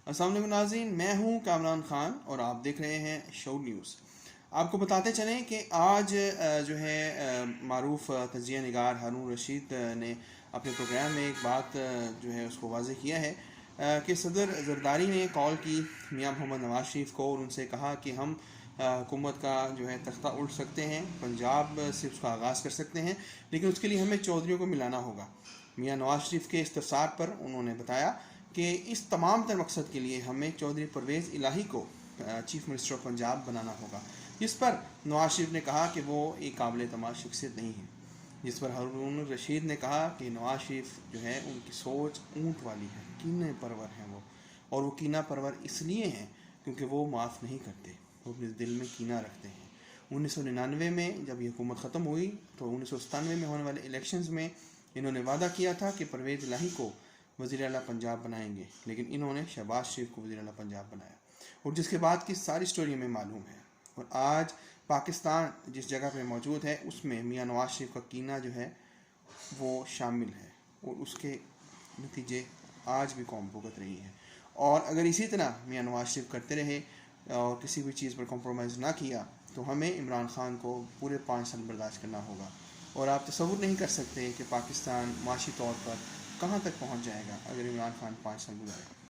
السلام علیکم ناظرین، میں ہوں کامران خان اور آپ دیکھ رہے ہیں شو نیوز۔ آپ کو بتاتے چلیں کہ آج جو ہے معروف تجزیہ نگار ہارون رشید نے اپنے پروگرام میں ایک بات جو ہے اس کو واضح کیا ہے کہ صدر زرداری نے کال کی میاں محمد نواز شریف کو اور ان سے کہا کہ ہم حکومت کا جو ہے تختہ الٹ سکتے ہیں، پنجاب سے اس کا آغاز کر سکتے ہیں، لیکن اس کے لیے ہمیں چودھریوں کو ملانا ہوگا۔ میاں نواز شریف کے استفسار پر انہوں نے بتایا کہ اس تمام تر مقصد کے لیے ہمیں چودھری پرویز الہی کو چیف منسٹر آف پنجاب بنانا ہوگا، جس پر نواز شریف نے کہا کہ وہ ایک قابل اعتماد شخصیت نہیں ہے، جس پر ہارون رشید نے کہا کہ نواز شریف جو ہے ان کی سوچ اونٹ والی ہے، کینے پرور ہیں وہ، اور وہ کینہ پرور اس لیے ہیں کیونکہ وہ معاف نہیں کرتے، وہ اپنے دل میں کینہ رکھتے ہیں۔ 1999 میں جب یہ حکومت ختم ہوئی تو 1997 میں ہونے والے الیکشنز میں انہوں نے وعدہ کیا تھا کہ پرویز الہی کو وزیر اعلیٰ پنجاب بنائیں گے، لیکن انہوں نے شہباز شریف کو وزیر اعلیٰ پنجاب بنایا، اور جس کے بعد کی ساری سٹوری ہمیں معلوم ہے۔ اور آج پاکستان جس جگہ پہ موجود ہے اس میں میاں نواز شریف کا کینہ جو ہے وہ شامل ہے، اور اس کے نتیجے آج بھی قوم بھگت رہی ہے۔ اور اگر اسی طرح میاں نواز شریف کرتے رہے اور کسی بھی چیز پر کمپرومائز نہ کیا تو ہمیں عمران خان کو پورے 5 سال برداشت کرنا ہوگا، اور آپ تصور نہیں کر سکتے کہ پاکستان معاشی طور پر کہاں تک پہنچ جائے گا اگر عمران خان 5 سال گزارے۔